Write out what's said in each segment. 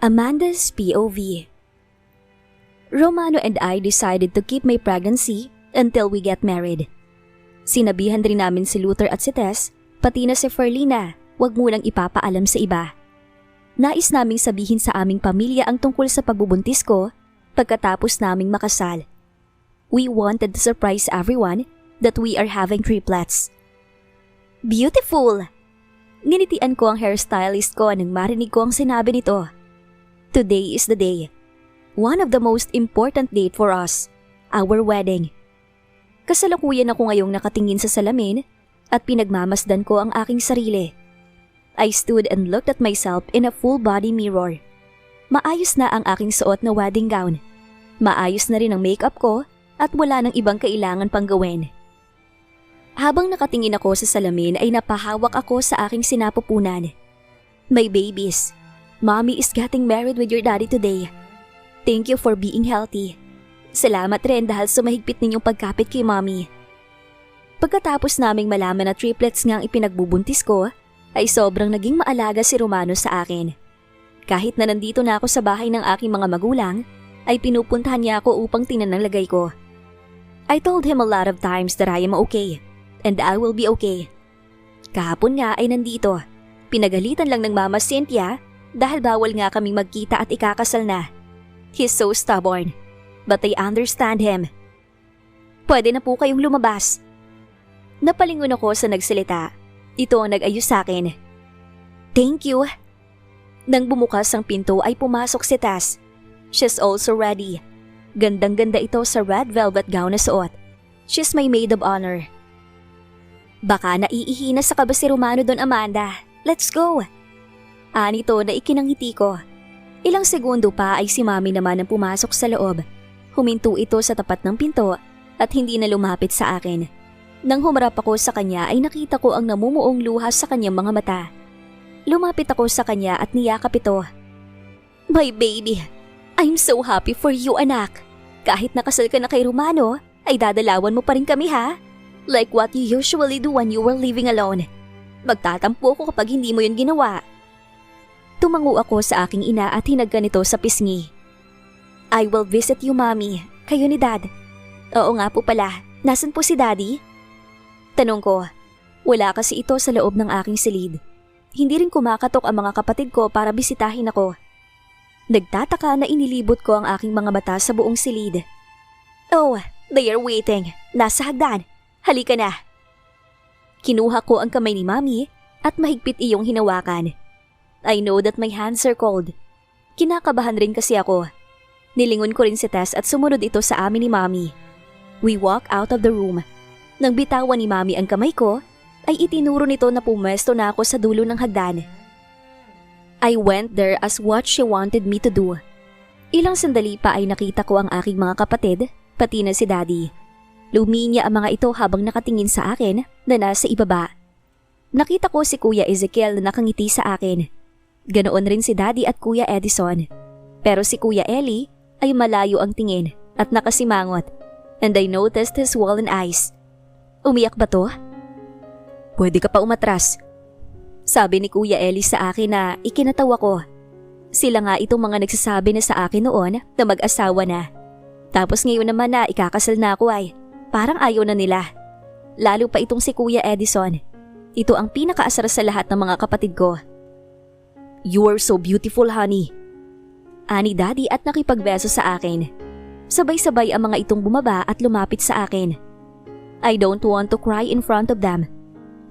Amanda's POV. Romano and I decided to keep my pregnancy until we get married. Sinabihan rin namin si Luther at si Tess, pati na si Ferlina, wag mo nang ipapaalam sa iba. Nais naming sabihin sa aming pamilya ang tungkol sa pagbubuntis ko pagkatapos naming makasal. We wanted to surprise everyone that we are having triplets. Beautiful! Ninitian ko ang hairstylist ko nang marinig ko ang sinabi nito. Today is the day. One of the most important date for us, our wedding. Kasalukuyan ako ngayong nakatingin sa salamin at pinagmamasdan ko ang aking sarili. I stood and looked at myself in a full body mirror. Maayos na ang aking suot na wedding gown. Maayos na rin ang makeup ko at wala nang ibang kailangan pang gawin. Habang nakatingin ako sa salamin ay napahawak ako sa aking sinapupunan. My babies, Mommy is getting married with your daddy today. Thank you for being healthy. Salamat rin dahil sumahigpit ninyong pagkapit kay Mommy. Pagkatapos naming malaman na triplets nga ang ipinagbubuntis ko, ay sobrang naging maalaga si Romano sa akin. Kahit na nandito na ako sa bahay ng aking mga magulang, ay pinupuntahan niya ako upang tingnan ang lagay ko. I told him a lot of times that I am okay, and I will be okay. Kahapon nga ay nandito. Pinagalitan lang ng Mama Cynthia dahil bawal nga kaming magkita at ikakasal na. He's so stubborn, but I understand him. Pwede na po kayong lumabas. Napalingon ako sa nagsalita. Ito ang nag-ayos sa akin. Thank you. Nang bumukas ang pinto ay pumasok si Tess. She's also ready. Gandang-ganda ito sa red velvet gown na suot. She's my maid of honor. Baka naiihina sa kaba si Romano doon, Amanda. Let's go! Anito na ikinangiti ko. Ilang segundo pa ay si Mami naman ang pumasok sa loob. Huminto ito sa tapat ng pinto at hindi na lumapit sa akin. Nang humarap ako sa kanya ay nakita ko ang namumuong luha sa kanyang mga mata. Lumapit ako sa kanya at niyakap ito. My baby, I'm so happy for you, anak. Kahit nakasal ka na kay Romano, ay dadalawan mo pa rin kami, ha? Like what you usually do when you were living alone. Magtatampo ako kapag hindi mo yun ginawa. Tumango ako sa aking ina at hinagkan ito sa pisngi. I will visit you, Mommy. Kayo ni Dad. Oo nga po pala. Nasaan po si Daddy? Tanong ko. Wala kasi ito sa loob ng aking silid. Hindi rin kumakatok ang mga kapatid ko para bisitahin ako. Nagtataka na inilibot ko ang aking mga mata sa buong silid. Oh, they are waiting. Nasa hagdan. Halika na. Kinuha ko ang kamay ni Mommy at mahigpit iyong hinawakan. I know that my hands are cold. Kinakabahan rin kasi ako. Nilingon ko rin si Tess at sumunod ito sa amin ni Mommy. We walk out of the room. Nang bitawan ni Mommy ang kamay ko, ay itinuro nito na pumesto na ako sa dulo ng hagdan. I went there as what she wanted me to do. Ilang sandali pa ay nakita ko ang aking mga kapatid, pati na si Daddy. Luminya ang mga ito habang nakatingin sa akin na nasa ibaba. Nakita ko si Kuya Ezekiel na nakangiti sa akin. Ganoon rin si Daddy at Kuya Edison. Pero si Kuya Eli ay malayo ang tingin at nakasimangot, and I noticed his swollen eyes. Umiyak ba to? Pwede ka pa umatras. Sabi ni Kuya Eli sa akin na ikinatawa ko. Sila nga itong mga nagsasabi na sa akin noon na mag-asawa na. Tapos ngayon naman na ikakasal na ako ay parang ayaw na nila. Lalo pa itong si Kuya Edison. Ito ang pinakaasar sa lahat ng mga kapatid ko. You are so beautiful, honey. Ani Daddy at nakipagbeso sa akin. Sabay-sabay ang mga itong bumaba at lumapit sa akin. I don't want to cry in front of them.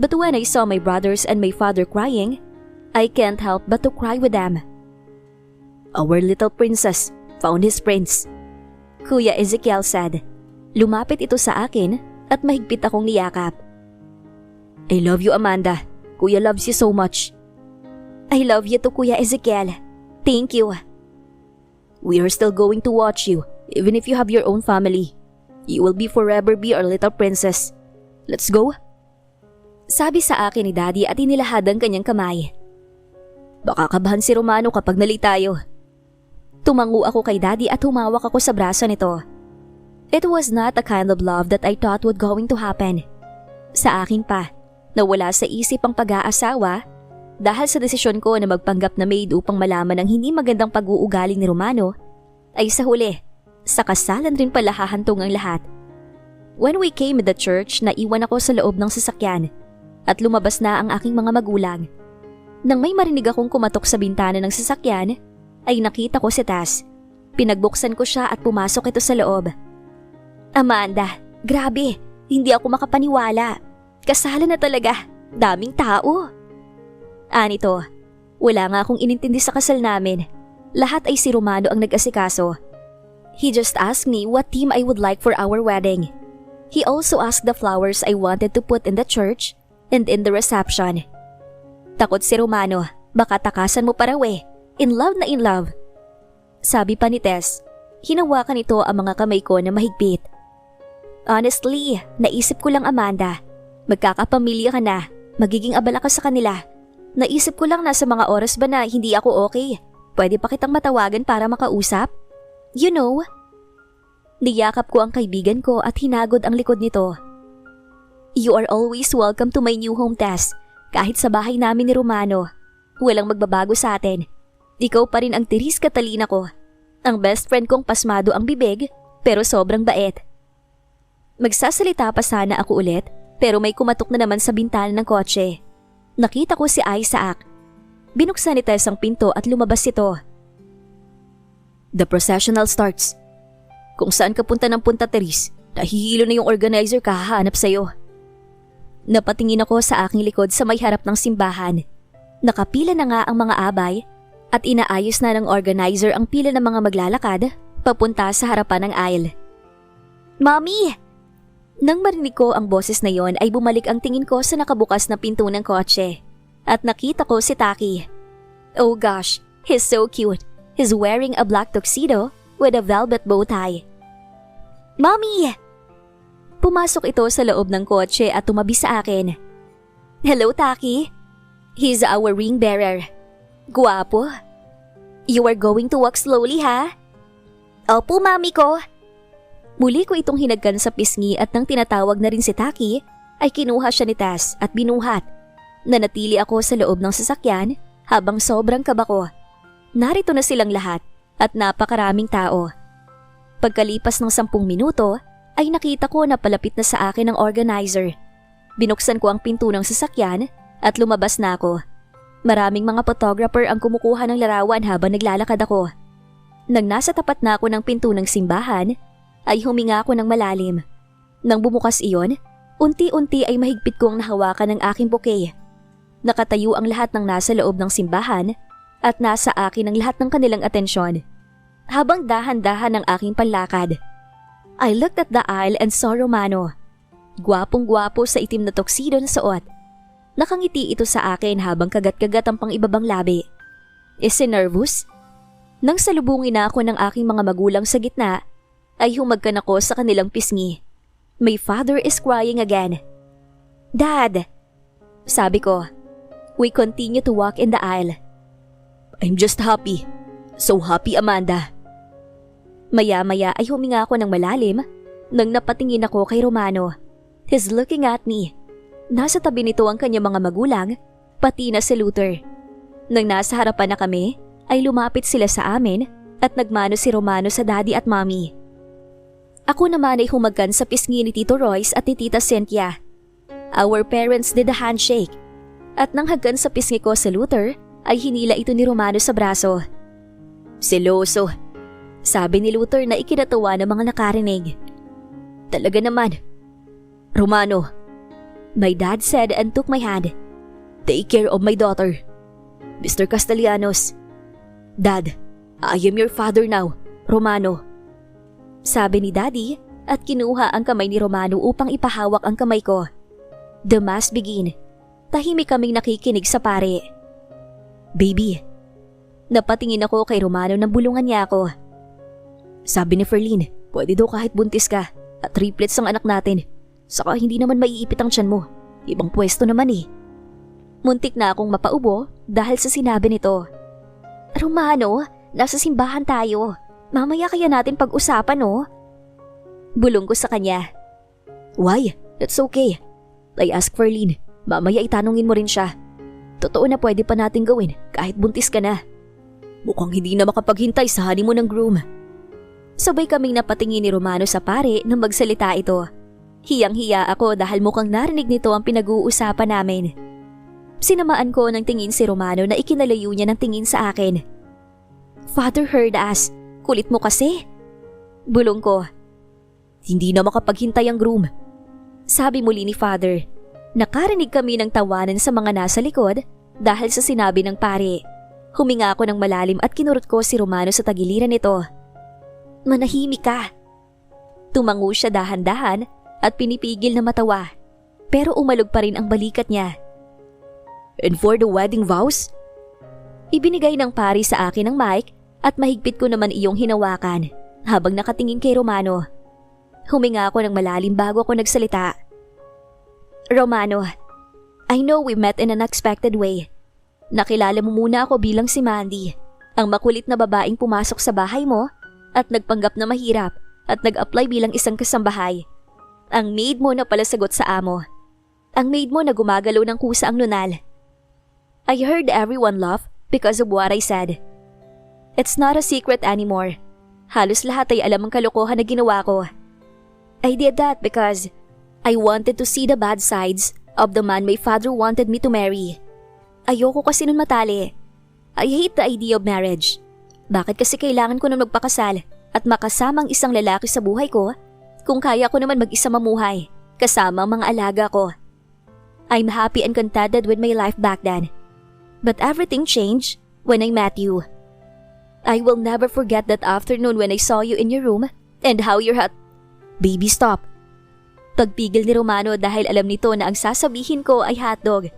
But when I saw my brothers and my father crying, I can't help but to cry with them. Our little princess found his prince, Kuya Ezekiel said. Lumapit ito sa akin at mahigpit akong niyakap. I love you, Amanda. Kuya loves you so much. I love you too, Kuya Ezekiel. Thank you. We are still going to watch you, even if you have your own family. You will forever be our little princess. Let's go. Sabi sa akin ni Daddy at inilahad ang kanyang kamay. Baka kabahan si Romano kapag nalate tayo. Tumango ako kay Daddy at humawak ako sa braso nito. It was not the kind of love that I thought would going to happen. Sa akin pa, na wala sa isip ang pag-aasawa, Dahil sa desisyon ko na magpanggap na maid upang malaman ang hindi magandang pag-uugali ni Romano, ay sa huli, sa kasalan rin pala hahantong ang lahat. When we came to the church, naiwan ako sa loob ng sasakyan at lumabas na ang aking mga magulang. Nang may marinig akong kumatok sa bintana ng sasakyan, ay nakita ko si Tess. Pinagbuksan ko siya at pumasok ito sa loob. Amanda, grabe, hindi ako makapaniwala. Kasalan na talaga, daming tao. Anito, wala nga akong inintindi sa kasal namin. Lahat ay si Romano ang nag-asikaso. He just asked me what theme I would like for our wedding. He also asked the flowers I wanted to put in the church and in the reception. Takot si Romano, baka takasan mo pa raw eh. In love na in love. Sabi pa ni Tess, hinawakan nito ang mga kamay ko na mahigpit. Honestly, naisip ko lang Amanda, magkakapamilya ka na, magiging abala ka sa kanila. Naisip ko lang nasa mga oras ba na hindi ako okay. Pwede pa kitang matawagan para makausap? You know? Niyakap ko ang kaibigan ko at hinagod ang likod nito. You are always welcome to my new home, Tess. Kahit sa bahay namin ni Romano, walang magbabago sa atin. Ikaw pa rin ang tiris Catalina ko. Ang best friend kong pasmado ang bibig, pero sobrang bait. Magsasalita pa sana ako ulit, pero may kumatok na naman sa bintana ng kotse. Nakita ko si Isaac. Binuksan ni Tess ang pinto at lumabas ito. The processional starts. Kung saan ka punta ng punta, Teres, nahihilo na yung organizer kahahanap sa'yo. Napatingin ako sa aking likod sa may harap ng simbahan. Nakapila na nga ang mga abay at inaayos na ng organizer ang pila ng mga maglalakad papunta sa harapan ng aisle. Mommy! Nang marinig ko ang boses na yon ay bumalik ang tingin ko sa nakabukas na pinto ng kotse at nakita ko si Taki. Oh gosh, he's so cute. He's wearing a black tuxedo with a velvet bow tie. Mommy! Pumasok ito sa loob ng kotse at tumabi sa akin. Hello, Taki. He's our ring bearer. Guwapo. You are going to walk slowly, ha? Opo, mami ko. Muli ko itong hinagkan sa pisngi at nang tinatawag na rin si Taki, ay kinuha siya ni Tess at binuhat. Nanatili ako sa loob ng sasakyan habang sobrang kaba ko. Narito na silang lahat at napakaraming tao. Pagkalipas ng 10 minuto, ay nakita ko na palapit na sa akin ang organizer. Binuksan ko ang pinto ng sasakyan at lumabas na ako. Maraming mga photographer ang kumukuha ng larawan habang naglalakad ako. Nang nasa tapat na ako ng pinto ng simbahan, ay huminga ako ng malalim. Nang bumukas iyon, unti-unti ay mahigpit kong nahawakan ng aking bouquet. Nakatayo ang lahat ng nasa loob ng simbahan at nasa akin ang lahat ng kanilang atensyon. Habang dahan-dahan ang aking panlakad, I looked at the aisle and saw Romano. Gwapong-gwapo sa itim na tuxedo na suot. Nakangiti ito sa akin habang kagat-kagat ang pang-ibabang labi. Is he nervous? Nang salubungin na ako ng aking mga magulang sa gitna, ay humagkan ako sa kanilang pisngi. My father is crying again. Dad! Sabi ko. We continue to walk in the aisle. I'm just happy. So happy, Amanda. Maya-maya ay huminga ako ng malalim nang napatingin ako kay Romano. He's looking at me. Nasa tabi nito ang kanyang mga magulang, pati na si Luther. Nang nasa harapan na kami, ay lumapit sila sa amin at nagmano si Romano sa daddy at mommy. Ako naman ay humagkan sa pisngi ni Tito Royce at ni Tita Cynthia. Our parents did a handshake. At nang hagkan sa pisngi ko sa Luther, ay hinila ito ni Romano sa braso. Seloso, sabi ni Luther na ikinatawa ng mga nakarinig. Talaga naman. Romano, my dad said and took my hand. Take care of my daughter. Mr. Castellanos. Dad, I am your father now, Romano. Sabi ni Daddy at kinuha ang kamay ni Romano upang ipahawak ang kamay ko. The mass begin. Tahimik kaming nakikinig sa pare. Baby. Napatingin ako kay Romano nang bulungan niya ako. Sabi ni Ferlin, pwede daw kahit buntis ka at triplets ang anak natin. Saka hindi naman maiipit ang tiyan mo. Ibang pwesto naman eh. Muntik na akong mapaubo dahil sa sinabi nito. Romano, nasa simbahan tayo. Mamaya kaya natin pag-usapan oh. Bulong ko sa kanya. Why? That's okay. I asked Ferlin. Mamaya itanungin mo rin siya. Totoo na pwede pa natin gawin kahit buntis ka na. Mukhang hindi na makapaghintay sa honeymoon ng groom. Sabay kaming napatingin ni Romano sa pare nang magsalita ito. Hiyang-hiya ako dahil mukhang narinig nito ang pinag-uusapan namin. Sinamaan ko ng tingin si Romano na ikinalayo niya ng tingin sa akin. Father heard us. Kulit mo kasi. Bulong ko. Hindi na makapaghintay ang groom. Sabi muli ni Father. Nakarinig kami ng tawanan sa mga nasa likod dahil sa sinabi ng pare. Huminga ako ng malalim at kinurot ko si Romano sa tagiliran nito. Manahimik ka. Tumango siya dahan-dahan at pinipigil na matawa. Pero umalog pa rin ang balikat niya. And for the wedding vows? Ibinigay ng pari sa akin ang mic at mahigpit ko naman iyong hinawakan habang nakatingin kay Romano. Huminga ako ng malalim bago ako nagsalita. Romano, I know we met in an unexpected way. Nakilala mo muna ako bilang si Mandy, ang makulit na babaeng pumasok sa bahay mo at nagpanggap na mahirap at nag-apply bilang isang kasambahay. Ang maid mo na pala sagot sa amo. Ang maid mo na gumagalaw ng kusa ang nunal. I heard everyone laugh because of what I said. It's not a secret anymore. Halos lahat ay alam ang kalokohan na ginawa ko. I did that because I wanted to see the bad sides of the man my father wanted me to marry. Ayoko kasi nun matali. I hate the idea of marriage. Bakit kasi kailangan ko nun magpakasal at makasama ang isang lalaki sa buhay ko kung kaya ko naman mag-isa mamuhay kasama ang mga alaga ko? I'm happy and contented with my life back then. But everything changed when I met you. I will never forget that afternoon when I saw you in your room and how your hot... Baby, stop. Pagpigil ni Romano dahil alam nito na ang sasabihin ko ay hotdog.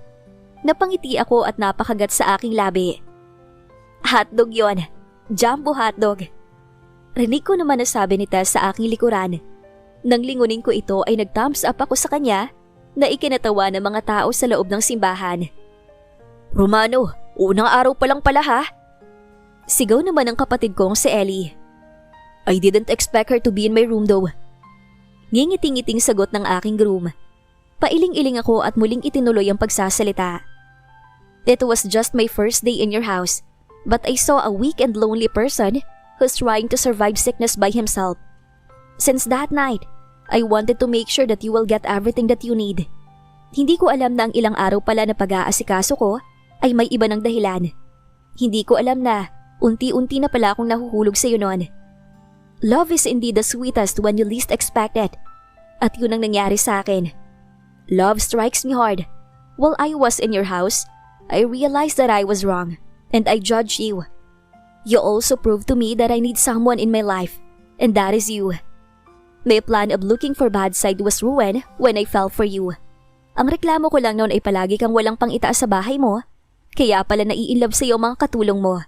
Napangiti ako at napakagat sa aking labi. Hotdog yon. Jumbo hotdog. Rinig ko naman na sabi ni Tess sa aking likuran. Nang lingunin ko ito ay nag-thumbs up ako sa kanya na ikinatawa ng mga tao sa loob ng simbahan. Romano, unang araw pa lang pala ha? Sigaw naman ng kapatid kong si Ellie. I didn't expect her to be in my room though. Ngingiting-ngiting sagot ng aking groom. Pailing-iling ako at muling itinuloy ang pagsasalita. It was just my first day in your house, but I saw a weak and lonely person who's trying to survive sickness by himself. Since that night, I wanted to make sure that you will get everything that you need. Hindi ko alam na ang ilang araw pala na pag-aasikaso ko ay may iba ng dahilan. Hindi ko alam na unti-unti na pala akong nahuhulog sa iyo noon. Love is indeed the sweetest when you least expect it. At yun ang nangyari sa akin. Love strikes me hard. While I was in your house, I realized that I was wrong and I judged you. You also proved to me that I need someone in my life, and that is you. My plan of looking for bad side was ruined when I fell for you. Ang reklamo ko lang noon ay palagi kang walang pang-itaas sa bahay mo, kaya pala nai-inlove sa iyo mga katulong mo.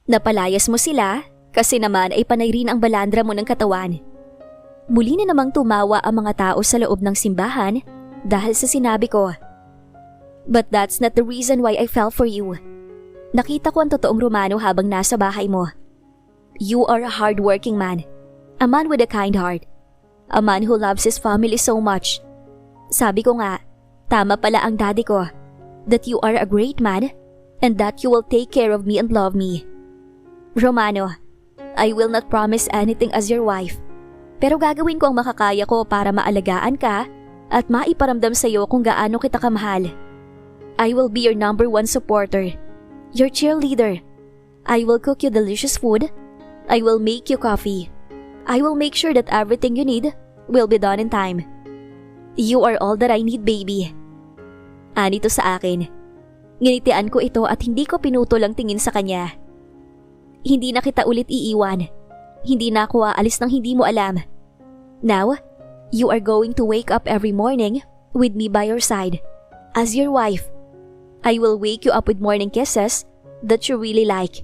Napalayas mo sila kasi naman ay panay rin ang balandra mo ng katawan. Muli na namang tumawa ang mga tao sa loob ng simbahan dahil sa sinabi ko. But that's not the reason why I fell for you. Nakita ko ang totoong Romano habang nasa bahay mo. You are a hard-working man. A man with a kind heart. A man who loves his family so much. Sabi ko nga, tama pala ang daddy ko. That you are a great man and that you will take care of me and love me. Romano, I will not promise anything as your wife. Pero gagawin ko ang makakaya ko para maalagaan ka at maiparamdam sa iyo kung gaano kita kamahal. I will be your number one supporter. Your cheerleader. I will cook you delicious food. I will make you coffee. I will make sure that everything you need will be done in time. You are all that I need, baby. Anito sa akin. Nginitian ko ito at hindi ko pinutol ang tingin sa kanya. Hindi na kita ulit iiwan. Hindi na ako aalis nang hindi mo alam. Now, you are going to wake up every morning with me by your side. As your wife. I will wake you up with morning kisses that you really like.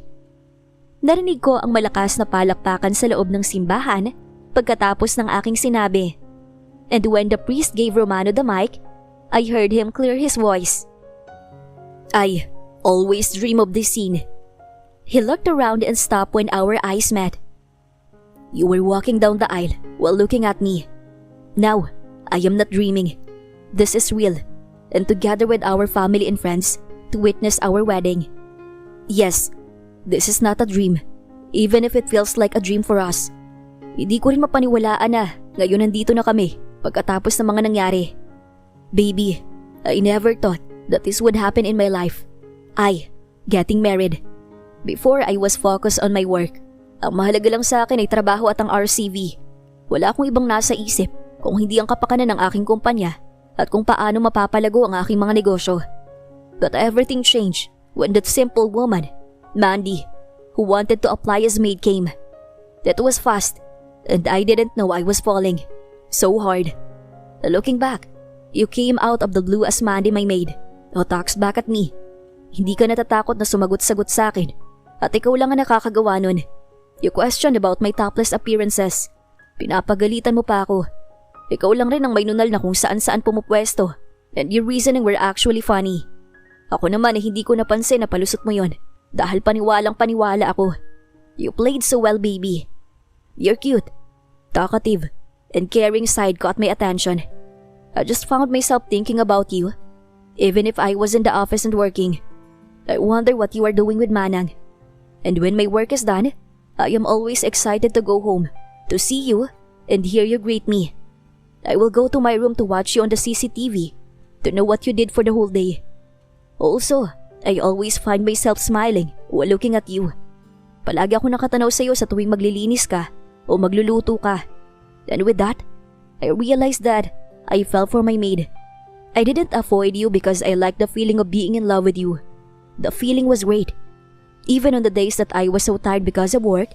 Narinig ko ang malakas na palakpakan sa loob ng simbahan pagkatapos ng aking sinabi. And when the priest gave Romano the mic, I heard him clear his voice. I always dream of this scene. He looked around and stopped when our eyes met. You were walking down the aisle while looking at me. Now, I am not dreaming. This is real. And together with our family and friends, to witness our wedding. Yes, this is not a dream, even if it feels like a dream for us. Hindi ko rin mapaniwalaan na ngayon nandito na kami pagkatapos ng mga nangyari. Baby, I never thought that this would happen in my life. Getting married. Before I was focused on my work. Ang mahalaga lang sa akin ay trabaho at ang RCV. Wala akong ibang nasa isip kung hindi ang kapakanan ng aking kumpanya at kung paano mapapalago ang aking mga negosyo. But everything changed when that simple woman, Mandy, who wanted to apply as maid came. That was fast, and I didn't know I was falling so hard. Looking back, you came out of the blue as Mandy, my maid, who talks back at me. Hindi ka natatakot na sumagot-sagot sa akin, at ikaw lang ang nakakagawa nun. You questioned about my topless appearances. Pinapagalitan mo pa ako. Ikaw lang rin ang may nunal na kung saan-saan pumupwesto, and your reasoning were actually funny. Ako naman ay hindi ko napansin na palusot mo yon dahil paniwalang-paniwala ako. You played so well, baby. You're cute, talkative, and caring side caught my attention. I just found myself thinking about you. Even if I was in the office and working, I wonder what you are doing with Manang. And when my work is done, I am always excited to go home, to see you, and hear you greet me. I will go to my room to watch you on the CCTV, to know what you did for the whole day. Also, I always find myself smiling while looking at you. Palagi ako nakatanaw sa iyo sa tuwing maglilinis ka o magluluto ka. And with that, I realized that I fell for my maid. I didn't avoid you because I liked the feeling of being in love with you. The feeling was great. Even on the days that I was so tired because of work,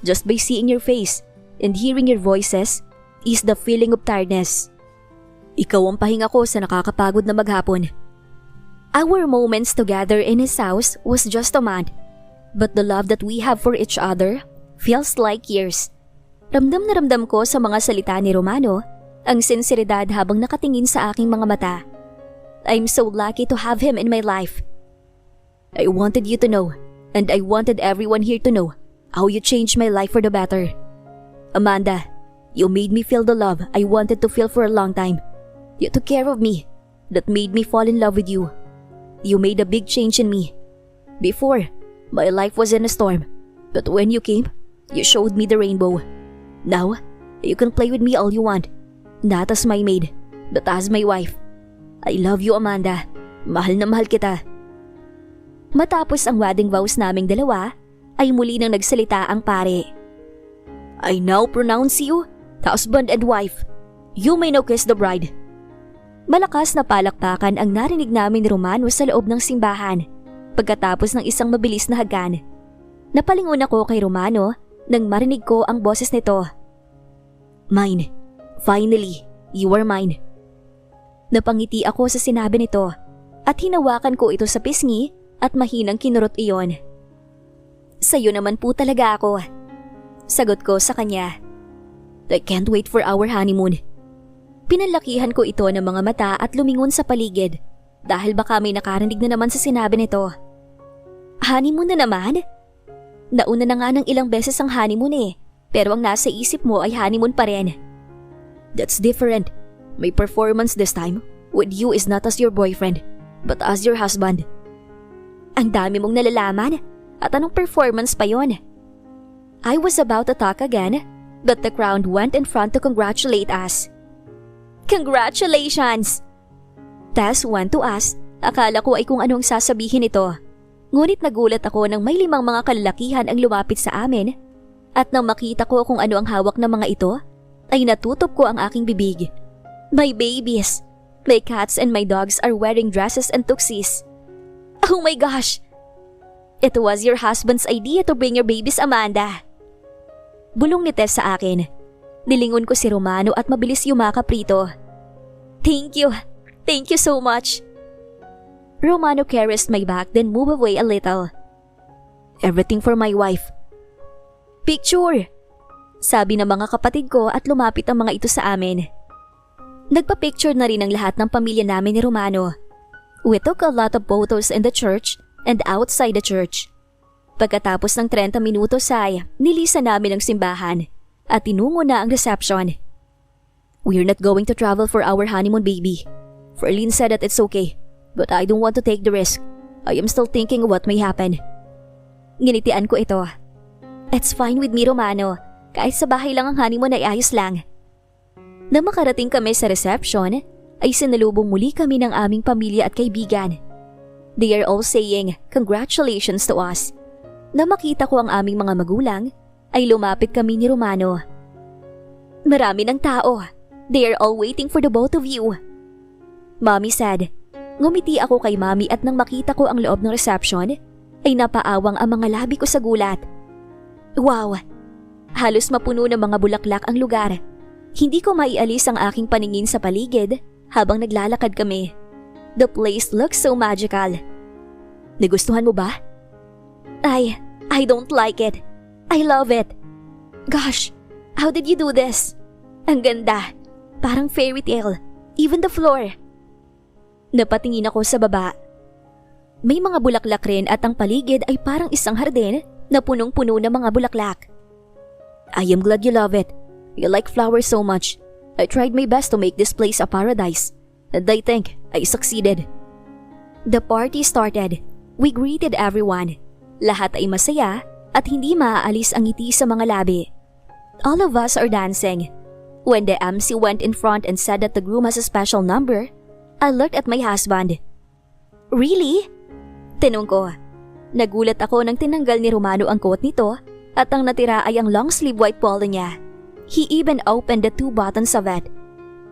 just by seeing your face and hearing your voices is the feeling of tiredness. Ikaw ang pahinga ko sa nakakapagod na maghapon. Our moments together in his house was just a month, but the love that we have for each other feels like years. Ramdam na ramdam ko sa mga salita ni Romano ang sinseridad habang nakatingin sa aking mga mata. I'm so lucky to have him in my life. I wanted you to know, and I wanted everyone here to know how you changed my life for the better. Amanda, you made me feel the love I wanted to feel for a long time. You took care of me. That made me fall in love with you. You made a big change in me. Before, my life was in a storm. But when you came, you showed me the rainbow. Now, you can play with me all you want. Not as my maid, but as my wife. I love you, Amanda. Mahal na mahal kita. Matapos ang wedding vows naming dalawa, ay muli nang nagsalita ang pare. I now pronounce you husband and wife. You may now kiss the bride. Malakas na palakpakan ang narinig namin ni Romano sa loob ng simbahan pagkatapos ng isang mabilis na hagan. Napalingon ako kay Romano nang marinig ko ang boses nito. Mine. Finally, you are mine. Napangiti ako sa sinabi nito at hinawakan ko ito sa pisngi at mahinang kinurot iyon. Sa'yo naman po talaga ako. Sagot ko sa kanya. I can't wait for our honeymoon. Pinalakihan ko ito ng mga mata at lumingon sa paligid dahil baka may nakarinig na naman sa sinabi nito. Honeymoon na naman? Nauna na nga ng ilang beses ang honeymoon pero ang nasa isip mo ay honeymoon pa rin. That's different. My performance this time with you is not as your boyfriend but as your husband. Ang dami mong nalalaman at anong performance pa yon? I was about to talk again but the crowd went in front to congratulate us. Congratulations! Tess went to us. Akala ko ay kung anong sasabihin ito. Ngunit nagulat ako nang may 5 mga kalalakihan ang lumapit sa amin at nang makita ko kung ano ang hawak ng mga ito, ay natutop ko ang aking bibig. My babies, my cats and my dogs are wearing dresses and tuxes. Oh my gosh! It was your husband's idea to bring your babies, Amanda. Bulong ni Tess sa akin. Nilingon ko si Romano at mabilis yumakap rito. Thank you. Thank you so much. Romano caressed my back then moved away a little. Everything for my wife. Picture! Sabi ng mga kapatid ko at lumapit ang mga ito sa amin. Nagpa-picture na rin ang lahat ng pamilya namin ni Romano. We took a lot of photos in the church and outside the church. Pagkatapos ng 30 minutos ay nilisan namin ang simbahan at tinungo na ang reception. We're not going to travel for our honeymoon, baby. Ferlin said that it's okay, but I don't want to take the risk. I am still thinking what may happen. Nginitian ko ito. It's fine with me, Romano. Kahit sa bahay lang ang honeymoon ay ayos lang. Nang makarating kami sa reception, ay sinalubong muli kami ng aming pamilya at kaibigan. They are all saying congratulations to us. Nang makita ko ang aming mga magulang, ay lumapit kami ni Romano. Marami ng tao. They are all waiting for the both of you. Mommy said. Ngumiti ako kay Mommy at nang makita ko ang loob ng reception, ay napaawang ang mga labi ko sa gulat. Wow! Halos mapuno ng mga bulaklak ang lugar. Hindi ko maialis ang aking paningin sa paligid habang naglalakad kami. The place looks so magical. Nagustuhan mo ba? I don't like it. I love it. Gosh, how did you do this? Ang ganda. Parang fairy tale. Even the floor. Napatingin ako sa baba. May mga bulaklak rin at ang paligid ay parang isang hardin na punong-puno ng mga bulaklak. I am glad you love it. You like flowers so much. I tried my best to make this place a paradise, and I think I succeeded. The party started. We greeted everyone. Lahat ay masaya at hindi maaalis ang ngiti sa mga labi. All of us are dancing. When the MC went in front and said that the groom has a special number, I looked at my husband. Really? Tinong ko. Nagulat ako nang tinanggal ni Romano ang coat nito at ang natira ay ang long sleeve white polo niya. He even opened the 2 buttons of it.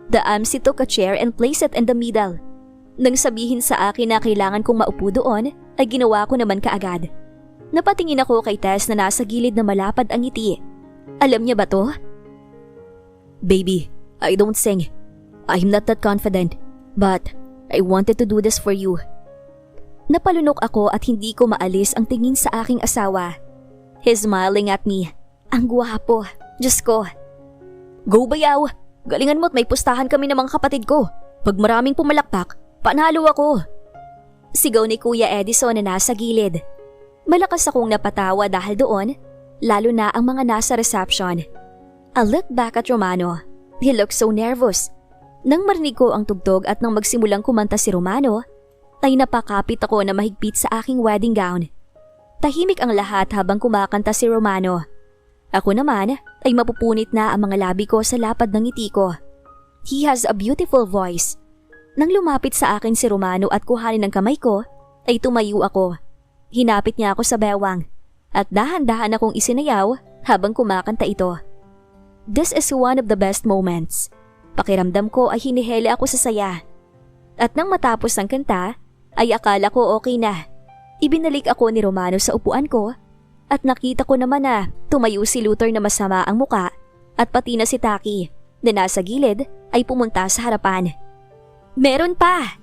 The MC took a chair and placed it in the middle. Nang sabihin sa akin na kailangan kong maupo doon, ay ginawa ko naman kaagad. Napatingin ako kay Tess na nasa gilid na malapad ang ngiti. Alam niya ba to? Baby, I don't sing. I'm not that confident. But I wanted to do this for you. Napalunok ako at hindi ko maalis ang tingin sa aking asawa. He's smiling at me. Ang gwapo. Diyos ko. Go bayaw! Galingan mo at may pustahan kami ng mga kapatid ko. Pag maraming pumalakpak, panalo ako. Sigaw ni Kuya Edison na nasa gilid. Malakas akong napatawa dahil doon, lalo na ang mga nasa reception. I looked back at Romano. He looked so nervous. Nang marinig ko ang tugtog at nang magsimulang kumanta si Romano, ay napakapit ako na mahigpit sa aking wedding gown. Tahimik ang lahat habang kumakanta si Romano. Ako naman ay mapupunit na ang mga labi ko sa lapad ng ngiti ko. He has a beautiful voice. Nang lumapit sa akin si Romano at kuhanin ng kamay ko, ay tumayo ako. Hinapit niya ako sa bewang at dahan-dahan akong isinayaw habang kumakanta ito. This is one of the best moments. Pakiramdam ko ay hinihele ako sa saya. At nang matapos ang kanta, ay akala ko okay na. Ibinalik ako ni Romano sa upuan ko at nakita ko naman na tumayo si Luther na masama ang muka at pati na si Taki na nasa gilid ay pumunta sa harapan. Meron pa!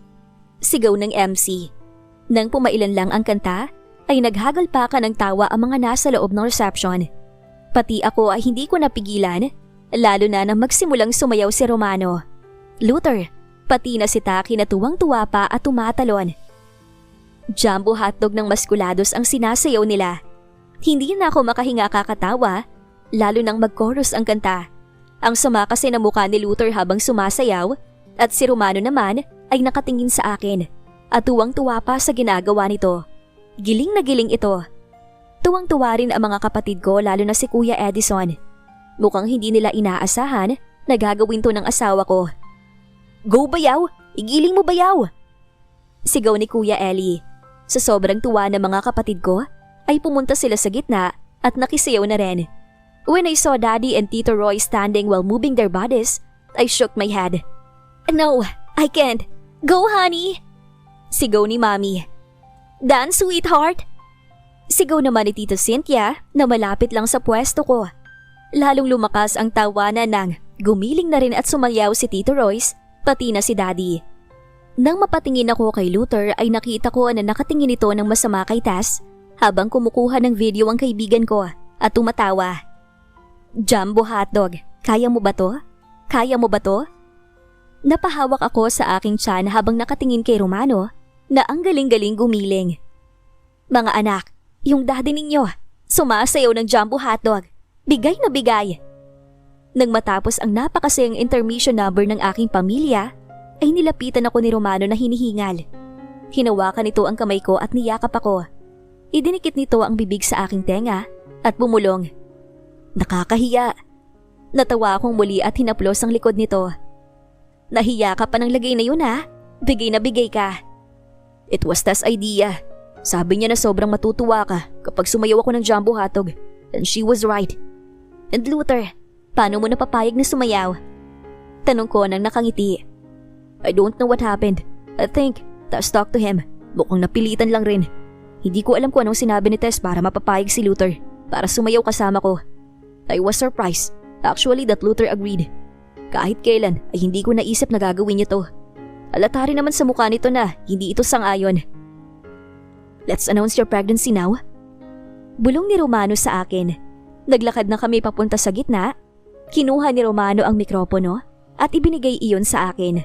Sigaw ng MC. Nang pumailan lang ang kanta, ay naghagal pa ka ng tawa ang mga nasa loob ng reception. Pati ako ay hindi ko napigilan, lalo na nang magsimulang sumayaw si Romano. Luther, pati na si Taki na tuwang-tuwa pa at tumatalon. Jumbo hotdog ng maskulados ang sinasayaw nila. Hindi na ako makahinga kakatawa, lalo nang mag-chorus ang kanta. Ang sama kasi na mukha ni Luther habang sumasayaw at si Romano naman ay nakatingin sa akin at tuwang-tuwa pa sa ginagawa nito. Giling na giling ito. Tuwang-tuwa rin ang mga kapatid ko lalo na si Kuya Edison. Mukhang hindi nila inaasahan na gagawin to ng asawa ko. Go bayaw! Igiling mo bayaw! Sigaw ni Kuya Ellie. Sa sobrang tuwa ng mga kapatid ko, ay pumunta sila sa gitna at nakisayaw na rin. When I saw Daddy and Tito Roy standing while moving their bodies, I shook my head. No, I can't. Go, honey! Sigaw ni Mommy. Dance, sweetheart! Sigaw naman ni Tito Cynthia na malapit lang sa pwesto ko. Lalong lumakas ang tawanan nang gumiling na rin at sumayaw si Tito Royce, pati na si Daddy. Nang mapatingin ako kay Luther ay nakita ko na nakatingin ito ng masama kay Tess habang kumukuha ng video ang kaibigan ko at tumatawa. Jumbo hotdog, kaya mo ba to? Kaya mo ba to? Napahawak ako sa aking tiyan habang nakatingin kay Romano na ang galing-galing gumiling. Mga anak, yung daddy ninyo, sumasayaw ng jumbo hotdog. Bigay na bigay. Nang matapos ang napakasayang intermission number ng aking pamilya, ay nilapitan ako ni Romano na hinihingal. Hinawakan nito ang kamay ko at niyakap ako. Idinikit nito ang bibig sa aking tenga at bumulong. Nakakahiya. Natawa akong muli at hinaplos ang likod nito. Nahiya ka pa ng lagay na yun ha? Bigay na bigay ka. It was Tess' idea. Sabi niya na sobrang matutuwa ka kapag sumayaw ako ng jumbo hotdog. And she was right. And Luther, paano mo napapayag na sumayaw? Tanong ko nang nakangiti. I don't know what happened. I think, tapos talk to him. Mukhang napilitan lang rin. Hindi ko alam kung anong sinabi ni Tess para mapapayag si Luther para sumayaw kasama ko. I was surprised, actually, that Luther agreed. Kahit kailan ay hindi ko naisip na gagawin niya to. Halata rin naman sa mukha nito na hindi ito sang-ayon. Let's announce your pregnancy now. Bulong ni Romano sa akin. Naglakad na kami papunta sa gitna. Kinuha ni Romano ang mikropono at ibinigay iyon sa akin.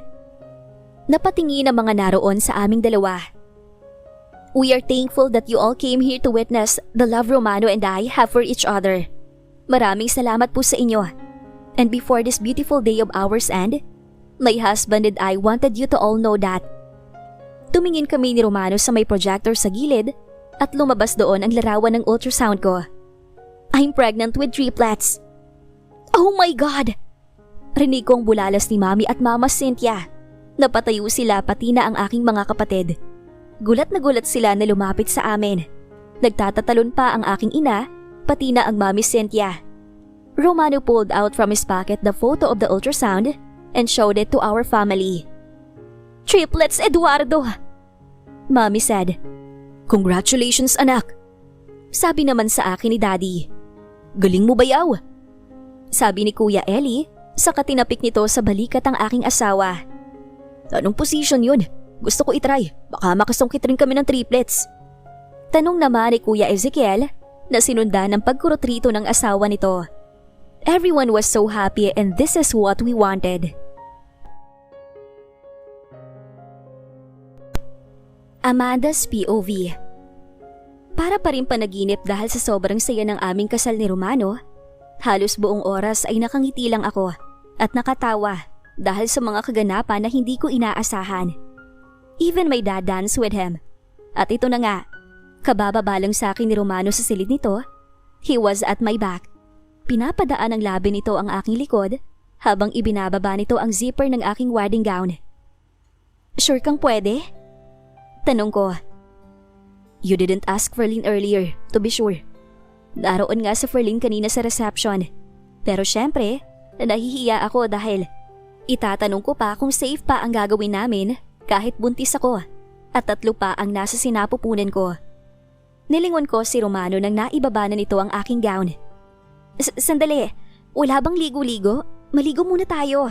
Napatingin ang mga naroon sa aming dalawa. We are thankful that you all came here to witness the love Romano and I have for each other. Maraming salamat po sa inyo. And before this beautiful day of ours end, my husband and I wanted you to all know that. Tumingin kami ni Romano sa may projector sa gilid at lumabas doon ang larawan ng ultrasound ko. I'm pregnant with triplets. Oh my God! Rinig kong bulalas ni Mami at Mama Cynthia. Napatayo sila pati na ang aking mga kapatid. Gulat na gulat sila na lumapit sa amin. Nagtatatalon pa ang aking ina, pati na ang Mami Cynthia. Romano pulled out from his pocket the photo of the ultrasound and showed it to our family. Triplets, Eduardo! Mami said. Congratulations, anak! Sabi naman sa akin ni Daddy. Galing mo bayaw! Sabi ni Kuya Eli, saka tinapik nito sa balikat ang aking asawa. Anong position yun? Gusto ko itry. Baka makasungkit rin kami ng triplets. Tanong naman ni Kuya Ezekiel na sinundan ng pagkurotrito ng asawa nito. Everyone was so happy and this is what we wanted. Amanda's POV. Para pa rin panaginip dahil sa sobrang saya ng aming kasal ni Romano, halos buong oras ay nakangiti lang ako at nakatawa dahil sa mga kaganapan na hindi ko inaasahan. Even my dad danced with him. At ito na nga, kabababa lang sa akin ni Romano sa silid nito. He was at my back. Pinapadaan ng labi nito ang aking likod habang ibinababa nito ang zipper ng aking wedding gown. Sure kang pwede? Tanong ko. You didn't ask Ferlin earlier, to be sure. Naroon nga sa Ferlin kanina sa reception. Pero syempre, nahihiya ako dahil itatanong ko pa kung safe pa ang gagawin namin kahit buntis ako at 3 pa ang nasa sinapupunan ko. Nilingon ko si Romano nang naibaba na nito ang aking gown. Sandali, wala bang ligo-ligo? Maligo muna tayo.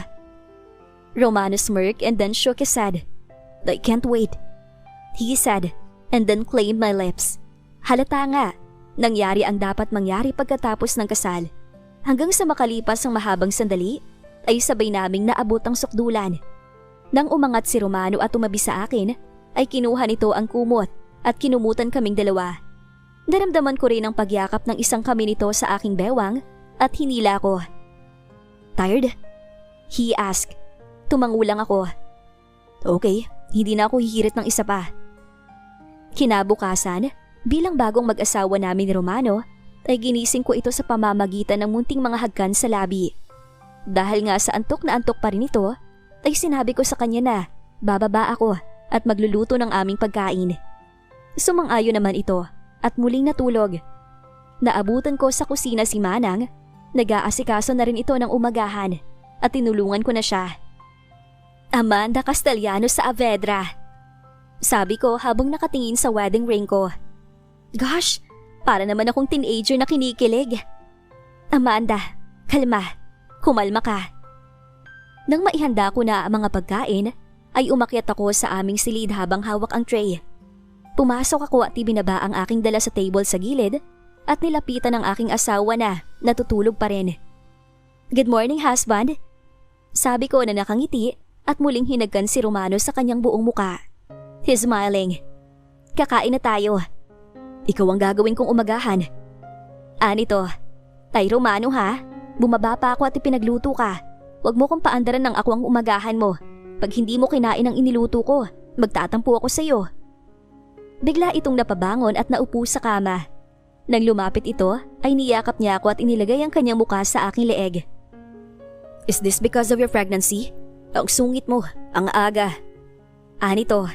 Romano smirked and then shook his head. I can't wait. He said and then claimed my lips. Halata nga, nangyari ang dapat mangyari pagkatapos ng kasal. Hanggang sa makalipas ang mahabang sandali, ay sabay naming naabot ang sukdulan. Nang umangat si Romano at tumabi sa akin, ay kinuha nito ang kumot at kinumutan kaming dalawa. Naramdaman ko rin ang pagyakap ng isang kami nito sa aking bewang at hinila ko. Tired? He asked. Tumangulang ako. Okay, hindi na ako hihirit ng isa pa. Kinabukasan, bilang bagong mag-asawa namin ni Romano, ay ginising ko ito sa pamamagitan ng munting mga hagkan sa labi. Dahil nga sa antok na antok pa rin ito, ay sinabi ko sa kanya na bababa ako at magluluto ng aming pagkain. Sumang-ayon naman ito at muling natulog. Naabutan ko sa kusina si Manang, nag-aasikaso na rin ito ng umagahan at tinulungan ko na siya. Amanda Castellanos sa Avedra. Sabi ko habang nakatingin sa wedding ring ko. Gosh, para naman akong teenager na kinikilig. Amanda, kalma. Kumalma ka. Nang maihanda ko na ang mga pagkain, ay umakyat ako sa aming silid habang hawak ang tray. Pumasok ako at ibinaba ang aking dala sa table sa gilid at nilapitan ang aking asawa na natutulog pa rin. Good morning, husband. Sabi ko na nakangiti at muling hinagkan si Romano sa kanyang buong muka. He's smiling. Kakain na tayo. Ikaw ang gagawin kong umagahan. Anito, tay Romano ha? Bumaba pa ako at ipinagluto ka. Huwag mo kong paandaran ng ako ang umagahan mo. Pag hindi mo kinain ang iniluto ko, magtatampo ako sa'yo. Bigla itong napabangon at naupo sa kama. Nang lumapit ito, ay niyakap niya ako at inilagay ang kanyang mukha sa aking leeg. Is this because of your pregnancy? Ang sungit mo, ang aga. Anito.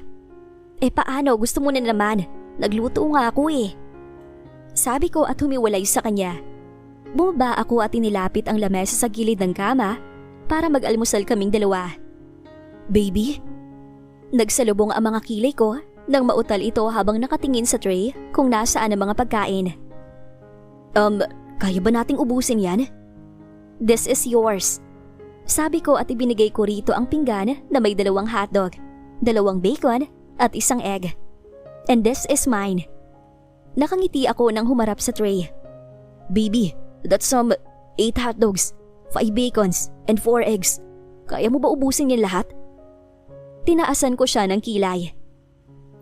Paano? Gusto mo na naman. Nagluto nga ako eh. Sabi ko at humiwalay sa kanya. Bumaba ako at inilapit ang lamesa sa gilid ng kama para mag-almusal kaming dalawa. Baby? Nagsalubong ang mga kilay ko nang mautal ito habang nakatingin sa tray kung nasaan ang mga pagkain. Kaya ba nating ubusin yan? This is yours. Sabi ko at ibinigay ko rito ang pinggan na may 2 hotdog, 2 bacon at 1 egg. And this is mine. Nakangiti ako nang humarap sa tray. Baby, that's 8 hotdogs, 5 bacons, and 4 eggs. Kaya mo ba ubusin yan lahat? Tinaasan ko siya ng kilay.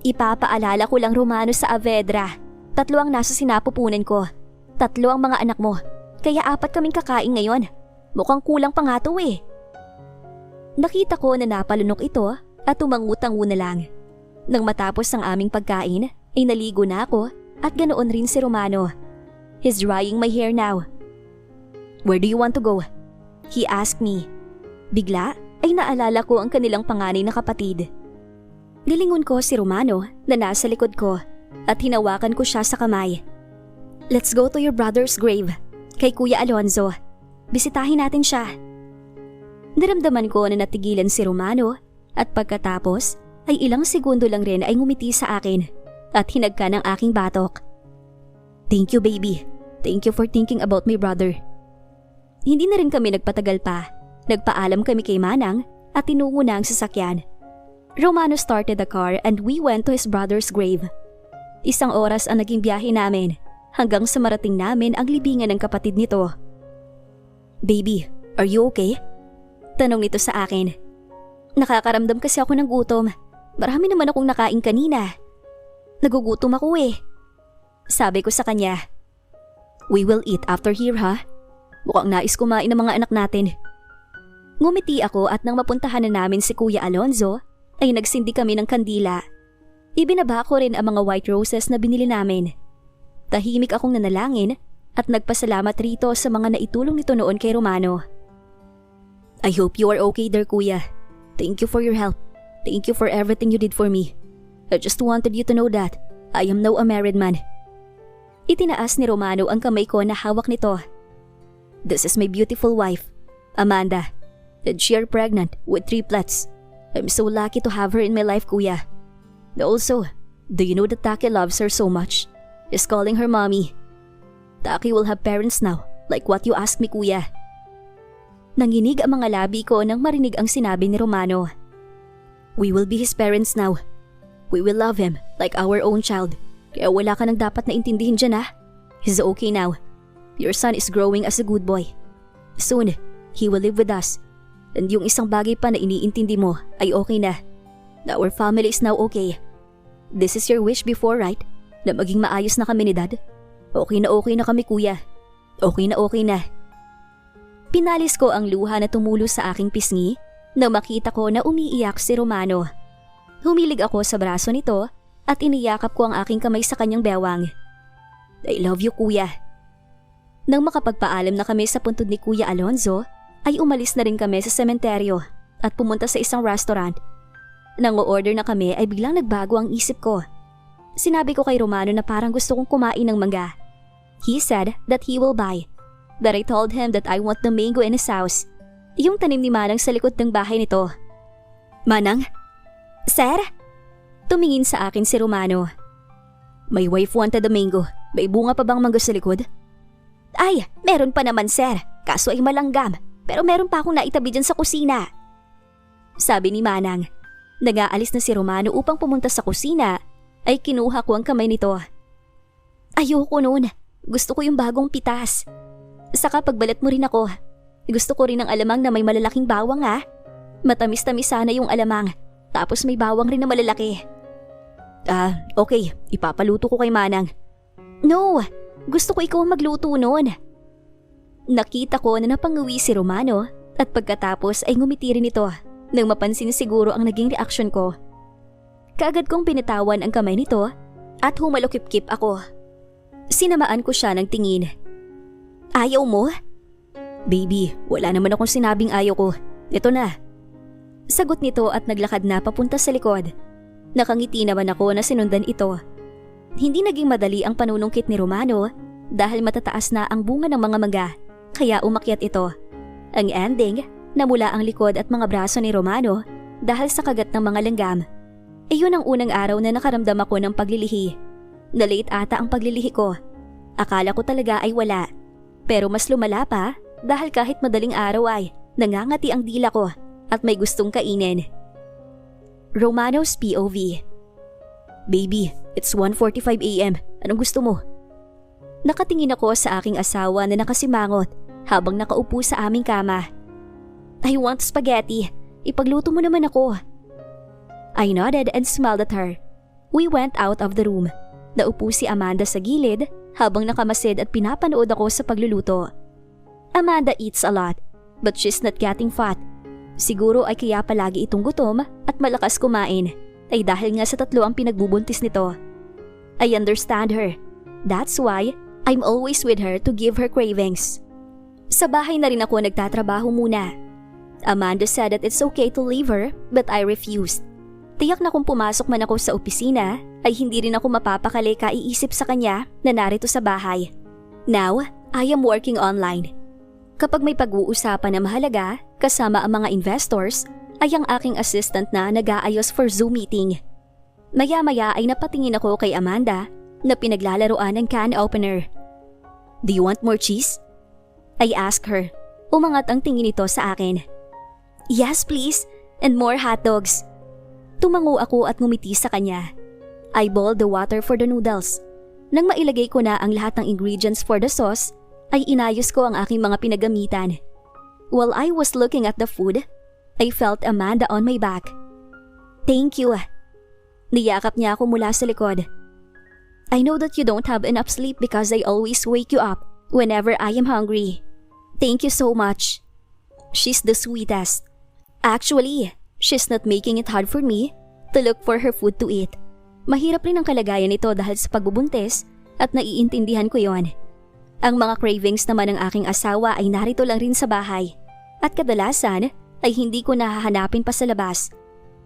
Ipapaalala ko lang Romano sa Avedra. 3 ang nasa sinapupunan ko. 3 ang mga anak mo. Kaya 4 kaming kakain ngayon. Mukhang kulang pa nga to eh. Nakita ko na napalunok ito at tumangutango na lang. Nang matapos ang aming pagkain, ay naligo na ako at ganoon rin si Romano. He's drying my hair now. Where do you want to go? He asked me. Bigla ay naalala ko ang kanilang panganay na kapatid. Nilingon ko si Romano na nasa likod ko at hinawakan ko siya sa kamay. Let's go to your brother's grave, kay Kuya Alonzo. Bisitahin natin siya. Naramdaman ko na natigilan si Romano at pagkatapos ay ilang segundo lang rin ay ngumiti sa akin at hinagka ng aking batok. Thank you baby. Thank you for thinking about my brother. Hindi na rin kami nagpatagal pa. Nagpaalam kami kay Manang at tinungo na ang sasakyan. Romano started the car and we went to his brother's grave. 1 oras ang naging biyahe namin hanggang sa marating namin ang libingan ng kapatid nito. Baby, are you okay? Tanong nito sa akin. Nakakaramdam kasi ako ng gutom. Marami naman akong nakain kanina. Nagugutom ako eh. Sabi ko sa kanya. We will eat after here ha? Mukhang nais kumain ng mga anak natin. Ngumiti ako at nang mapuntahan na namin si Kuya Alonzo, ay nagsindi kami ng kandila. Ibinaba ko rin ang mga white roses na binili namin. Tahimik akong nanalangin at nagpasalamat rito sa mga naitulong nito noon kay Romano. I hope you are okay there Kuya. Thank you for your help. Thank you for everything you did for me. I just wanted you to know that I am now a married man. Itinaas ni Romano ang kamay ko na hawak nito. This is my beautiful wife, Amanda. And she are pregnant with triplets. I'm so lucky to have her in my life, Kuya. Also, do you know that Taki loves her so much? Is calling her mommy. Taki will have parents now, like what you asked me, Kuya. Nanginig ang mga labi ko nang marinig ang sinabi ni Romano. We will be his parents now. We will love him like our own child. Kaya wala ka nang dapat na intindihin dyan ha. He's okay now. Your son is growing as a good boy. Soon, he will live with us. And yung isang bagay pa na iniintindi mo ay okay na. Our family is now okay. This is your wish before, right? Na maging maayos na kami ni Dad. Okay na kami Kuya. Okay na. Pinalis ko ang luha na tumulo sa aking pisngi nang makita ko na umiiyak si Romano. Humilig ako sa braso nito at iniyakap ko ang aking kamay sa kanyang bewang. I love you Kuya. Nang makapagpaalam na kami sa puntod ni Kuya Alonzo, ay umalis na rin kami sa sementeryo at pumunta sa isang restaurant. Nang o-order na kami ay biglang nagbago ang isip ko. Sinabi ko kay Romano na parang gusto kong kumain ng mangga. He said that he will buy. But I told him that I want the mango in his house. Yung tanim ni Manang sa likod ng bahay nito. Manang? Sir? Tumingin sa akin si Romano. My wife wanted the mango. May bunga pa bang mangga sa likod? Ay, meron pa naman sir. Kaso ay malanggam. Pero meron pa akong naitabi dyan sa kusina. Sabi ni Manang. Nag-aalis na si Romano upang pumunta sa kusina, ay kinuha ko ang kamay nito. Ayoko noon. Gusto ko yung bagong pitas. Saka pagbalat mo rin ako. Gusto ko rin ng alamang na may malalaking bawang ha. Matamis-tamis sana yung alamang. Tapos may bawang rin na malalaki. Okay. Ipapaluto ko kay Manang. No! Gusto ko ikaw ang magluto noon. Nakita ko na napanguwi si Romano at pagkatapos ay ngumiti rin ito nang mapansin siguro ang naging reaksyon ko. Kaagad kong pinitawan ang kamay nito at humalukip-kip ako. Sinamaan ko siya ng tingin. Ayaw mo? Baby, wala naman akong sinabing ayaw ko. Ito na. Sagot nito at naglakad na papunta sa likod. Nakangiti naman ako na sinundan ito. Hindi naging madali ang panunungkit ni Romano dahil matataas na ang bunga ng mga mangga, kaya umakyat ito. Ang ending, namula ang likod at mga braso ni Romano dahil sa kagat ng mga langgam. Iyon ang unang araw na nakaramdam ako ng paglilihi. Na-late ata ang paglilihi ko. Akala ko talaga ay wala. Pero mas lumala pa dahil kahit madaling araw ay nangangati ang dila ko at may gustong kainin. Romano's POV. Baby, it's 1:45 AM. Anong gusto mo? Nakatingin ako sa aking asawa na nakasimangot habang nakaupo sa aming kama. I want spaghetti. Ipagluto mo naman ako. I nodded and smiled at her. We went out of the room. Naupo si Amanda sa gilid habang nakamasid at pinapanood ako sa pagluluto. Amanda eats a lot, but she's not getting fat. Siguro ay kaya palagi itong gutom at malakas kumain, ay dahil nga sa 3 ang pinagbubuntis nito. I understand her. That's why I'm always with her to give her cravings. Sa bahay na rin ako nagtatrabaho muna. Amanda said that it's okay to leave her, but I refused. Tiyak na kung pumasok man ako sa opisina, ay hindi rin ako mapapakali kaiisip sa kanya na narito sa bahay. Now, I am working online. Kapag may pag-uusapan na mahalaga kasama ang mga investors, ay ang aking assistant na nag-aayos for Zoom meeting. Maya-maya ay napatingin ako kay Amanda na pinaglalaroan ng can opener. Do you want more cheese? I asked her. Umangat ang tingin nito sa akin. Yes please, and more hot dogs. Tumango ako at ngumiti sa kanya. I boiled the water for the noodles. Nang mailagay ko na ang lahat ng ingredients for the sauce, ay inayos ko ang aking mga pinagamitan. While I was looking at the food, I felt Amanda on my back. Thank you. Niyakap niya ako mula sa likod. I know that you don't have enough sleep because I always wake you up whenever I am hungry. Thank you so much. She's the sweetest. Actually, she's not making it hard for me to look for her food to eat. Mahirap rin ang kalagayan nito dahil sa pagbubuntis at naiintindihan ko yon. Ang mga cravings naman ng aking asawa ay narito lang rin sa bahay. At kadalasan ay hindi ko nahahanapin pa sa labas.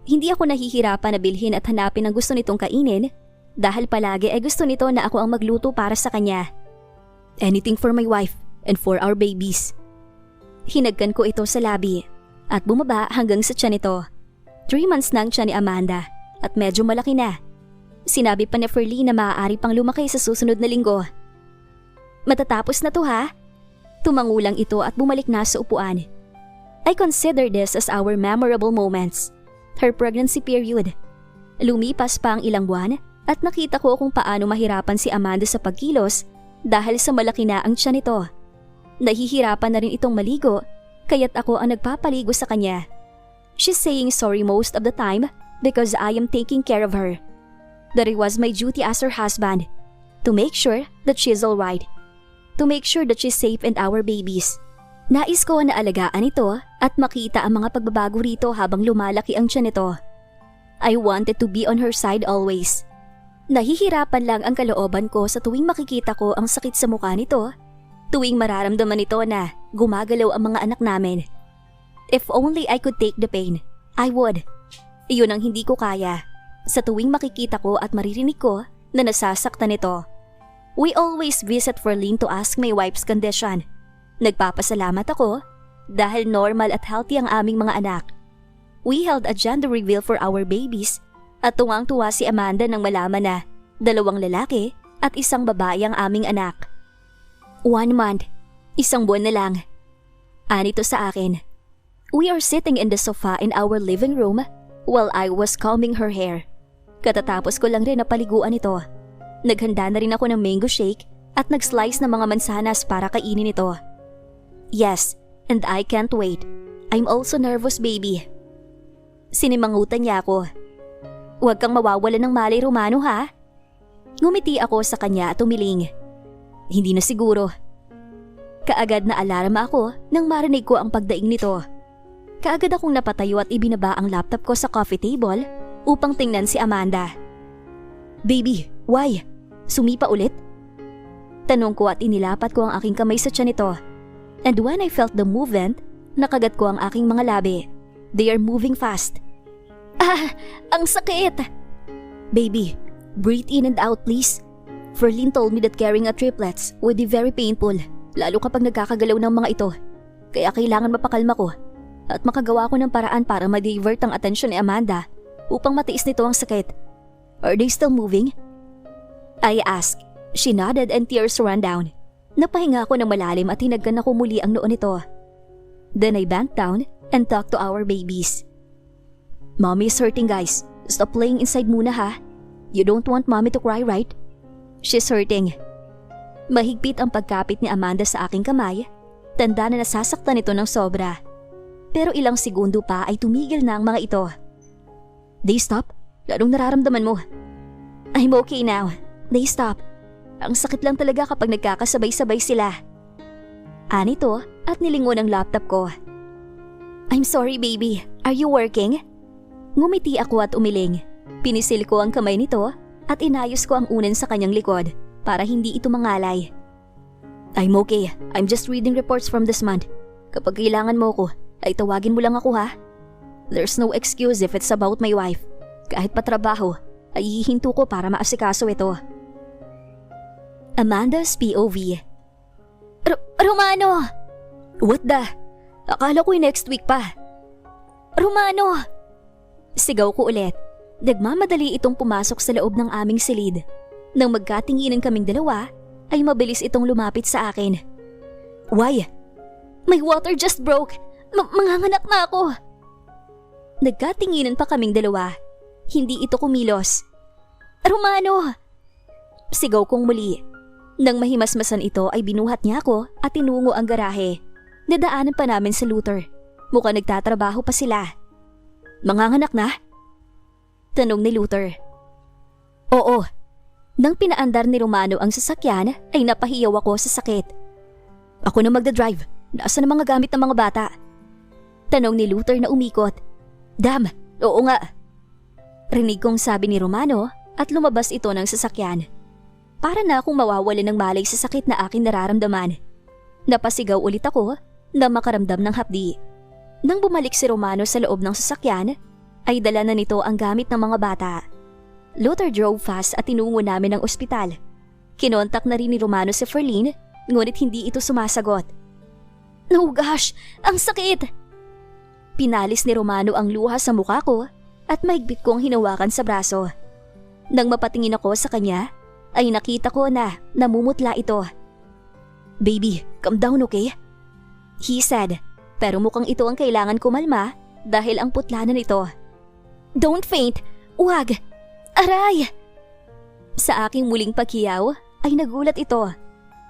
Hindi ako nahihirapan na bilhin at hanapin ang gusto nitong kainin dahil palagi ay gusto nito na ako ang magluto para sa kanya. Anything for my wife and for our babies. Hinagkan ko ito sa labi at bumaba hanggang sa tiyan nito. 3 months na ang tiyan ni Amanda at medyo malaki na. Sinabi pa ni Ferlie na maaari pang lumaki sa susunod na linggo. Matatapos na to ha? Tumango lang ito at bumalik na sa upuan. I consider this as our memorable moments. Her pregnancy period. Lumipas pa ang ilang buwan at nakita ko kung paano mahirapan si Amanda sa pagkilos dahil sa malaki na ang tiyan nito. Nahihirapan na rin itong maligo kaya't ako ang nagpapaligo sa kanya. She's saying sorry most of the time because I am taking care of her. That it was my duty as her husband to make sure that she's alright. To make sure that she's safe and our babies. Nais ko na alagaan ito at makita ang mga pagbabago rito habang lumalaki ang tiyan nito. I wanted to be on her side always. Nahihirapan lang ang kalooban ko sa tuwing makikita ko ang sakit sa mukha nito. Tuwing mararamdaman nito na gumagalaw ang mga anak namin. If only I could take the pain, I would. Iyon ang hindi ko kaya. Sa tuwing makikita ko at maririnig ko na nasasaktan nito. We always visit Ferline to ask my wife's condition. Nagpapasalamat ako dahil normal at healthy ang aming mga anak. We held a gender reveal for our babies at tuwang-tuwa si Amanda nang malaman na 2 lalaki at 1 babae ang aming anak. 1 month, 1 buwan na lang. Anito sa akin. We are sitting in the sofa in our living room while I was combing her hair. Katatapos ko lang rin napaliguan ito. Naghanda na rin ako ng mango shake at nag-slice ng mga mansanas para kainin ito. Yes, and I can't wait. I'm also nervous, baby. Sinimangutan niya ako. Huwag kang mawawalan ng malay, Romano, ha? Ngumiti ako sa kanya at umiling. Hindi na siguro. Kaagad na alarma ako nang marinig ko ang pagdaing nito. Kaagad akong napatayo at ibinaba ang laptop ko sa coffee table upang tingnan si Amanda. Baby, Why? Sumipa ulit? Tanong ko at inilapat ko ang aking kamay sa tiyan nito. And when I felt the movement, nakagat ko ang aking mga labi. They are moving fast. Ah! Ang sakit! Baby, breathe in and out please. Ferlin told me that carrying a triplets would be very painful, lalo kapag nagkakagalaw ng mga ito. Kaya kailangan mapakalma ko at makagawa ko ng paraan para ma-divert ang atensyon ni Amanda upang matiis nito ang sakit. Are they still moving? I asked. She nodded and tears ran down. Napahinga ako ng malalim at hinagkan ako muli ang noon nito. Then I bent down and talked to our babies. Mommy is hurting guys. Stop playing inside muna ha. You don't want mommy to cry right? She's hurting. Mahigpit ang pagkapit ni Amanda sa aking kamay. Tanda na nasasaktan ito ng sobra. Pero ilang segundo pa ay tumigil na ang mga ito. They stop? Anong nararamdaman mo? I'm okay now. They stop. Ang sakit lang talaga kapag nagkakasabay-sabay sila. Anito at nilingon ang laptop ko. I'm sorry baby, are you working? Ngumiti ako at umiling. Pinisil ko ang kamay nito at inayos ko ang unan sa kanyang likod para hindi ito mangalay. I'm okay, I'm just reading reports from this month. Kapag kailangan mo ko, ay tawagin mo lang ako ha. There's no excuse if it's about my wife. Kahit pa trabaho, ay hihinto ko para maasikaso ito. Amanda's POV. Romano! What the? Akala ko'y next week pa. Romano! Sigaw ko ulit. Nagmamadali itong pumasok sa loob ng aming silid. Nang magkatinginan kaming dalawa, ay mabilis itong lumapit sa akin. Why? My water just broke. Manganganak na ako. Nagkatinginan pa kaming dalawa. Hindi ito kumilos. Romano! Sigaw kong muli. Nang mahimasmasan ito ay binuhat niya ako at tinungo ang garahe. Nadaanan pa namin sa Luther. Mukhang nagtatrabaho pa sila. Manganganak na? Tanong ni Luther. Oo. Nang pinaandar ni Romano ang sasakyan ay napahiyaw ako sa sakit. Ako na magdadrive. Nasaan ang mga gamit ng mga bata? Tanong ni Luther na umikot. Damn, oo nga. Rinig kong sabi ni Romano at lumabas ito ng sasakyan. Para na akong mawawalan ng malay sa sakit na aking nararamdaman. Napasigaw ulit ako na makaramdam ng hapdi. Nang bumalik si Romano sa loob ng sasakyan, ay dala na nito ang gamit ng mga bata. Luther drove fast at tinungo namin ang ospital. Kinontak na rin ni Romano si Ferlin, ngunit hindi ito sumasagot. Oh gosh, ang sakit! Pinalis ni Romano ang luha sa mukha ko at mahigpit kong hinawakan sa braso. Nang mapatingin ako sa kanya, ay nakita ko na namumutla ito. Baby, calm down okay? He said, pero mukhang ito ang kailangan kumalma dahil ang putla na nito. Don't faint! Huwag! Aray! Sa aking muling paghiyaw ay nagulat ito.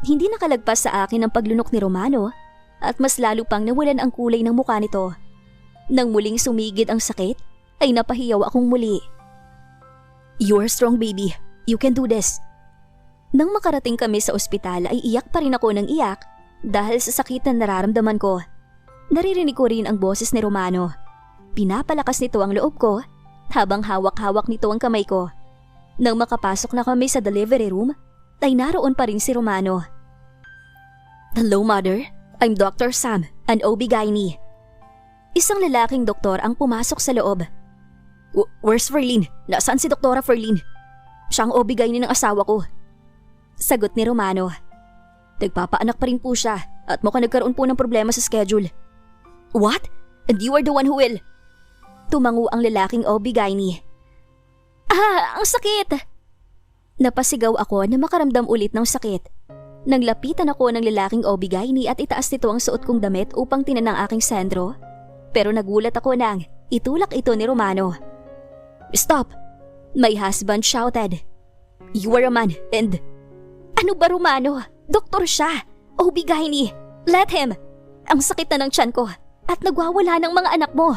Hindi nakalagpas sa akin ang paglunok ni Romano at mas lalo pang nawalan ang kulay ng mukha nito. Nang muling sumigid ang sakit ay napahiyaw akong muli. You're strong baby, you can do this. Nang makarating kami sa ospital ay iyak pa rin ako ng iyak dahil sa sakit na nararamdaman ko. Naririnig ko rin ang boses ni Romano. Pinapalakas nito ang loob ko habang hawak-hawak nito ang kamay ko. Nang makapasok na kami sa delivery room, ay naroon pa rin si Romano. Hello mother, I'm Dr. Sam, an OB-GYN. Isang lalaking doktor ang pumasok sa loob. Where's Ferlin? Nasaan si Doktora Ferlin? Siya ang OB-GYN ng asawa ko. Sagot ni Romano. Nagpapaanak pa rin po siya at mukhang nagkaroon po ng problema sa schedule. What? And you are the one who will? Tumango ang lalaking OB-GYN. Ang sakit! Napasigaw ako na makaramdam ulit ng sakit. Nang lapitan ako ng lalaking OB-GYN at itaas nito ang suot kong damit upang tinan ang aking sendro. Pero nagulat ako nang itulak ito ni Romano. Stop! My husband shouted. You are a man and... Ano ba Romano? Doktor siya! OB-GYN! Let him! Ang sakit na ng tiyan ko at nagwawala ng mga anak mo.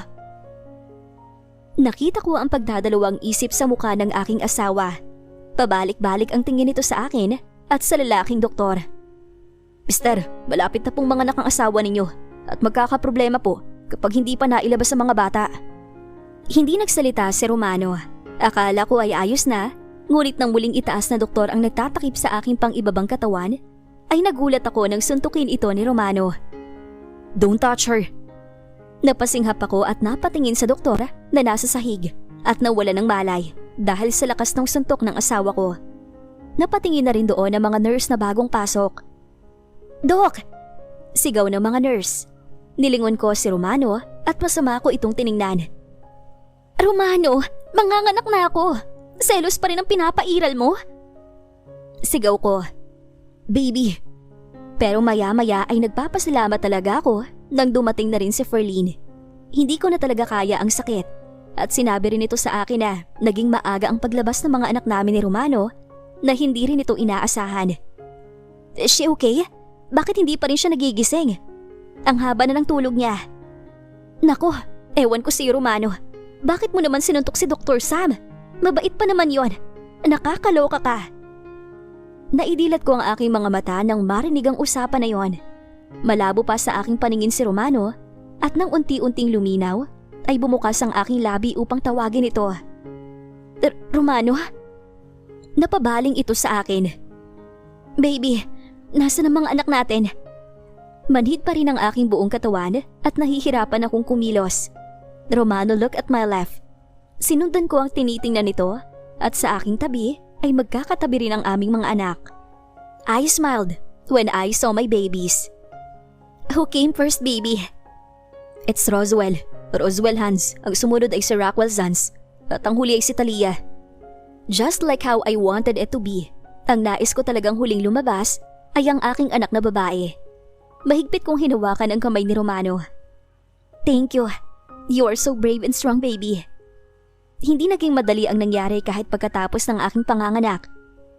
Nakita ko ang pagdadalawang isip sa mukha ng aking asawa. Pabalik-balik ang tingin nito sa akin at sa lalaking doktor. Mister, malapit na pong mga anak ang asawa ninyo at magkakaproblema po kapag hindi pa nailabas sa mga bata. Hindi nagsalita si Romano. Akala ko ay ayos na, Ngunit nang muling itaas na doktor ang nagtatakip sa aking pang-ibabang katawan, ay nagulat ako nang suntukin ito ni Romano. "Don't touch her!" Napasinghap ako at napatingin sa doktor na nasa sahig at nawala ng malay dahil sa lakas ng suntok ng asawa ko. Napatingin na rin doon ang mga nurse na bagong pasok. "Dok!" Sigaw ng mga nurse. Nilingon ko si Romano at masama ko itong tiningnan. "Romano, manganganak na ako! Selos pa rin ang pinapairal mo?" Sigaw ko. "Baby." Pero maya-maya ay nagpapasalamat talaga ako nang dumating na rin si Ferline. Hindi ko na talaga kaya ang sakit at sinabi rin ito sa akin na naging maaga ang paglabas ng mga anak namin ni Romano na hindi rin ito inaasahan. "Is she okay? Bakit hindi pa rin siya nagigising? Ang haba na ng tulog niya." "Nako, ewan ko si Romano. Bakit mo naman sinuntok si Dr. Sam? Mabait pa naman yon. Nakakaloka ka." Naidilat ko ang aking mga mata nang marinig ang usapan na yon. Malabo pa sa aking paningin si Romano at nang unti-unting luminaw ay bumukas ang aking labi upang tawagin ito. "Romano?" Napabaling ito sa akin. "Baby, nasa ang mga anak natin?" Manhid pa rin ang aking buong katawan at nahihirapan akong kumilos. Romano looked at my left. Sinundan ko ang tinitingnan nito at sa aking tabi ay magkakatabi rin ang aming mga anak. I smiled when I saw my babies. "Who came first, baby?" "It's Roswell. Roswell Hans. Ang sumunod ay si Rockwell Zans. At ang huli ay si Talia." Just like how I wanted it to be, ang nais ko talagang huling lumabas ay ang aking anak na babae. Mahigpit kong hinawakan ang kamay ni Romano. "Thank you. You are so brave and strong, baby." Hindi naging madali ang nangyari kahit pagkatapos ng aking panganganak.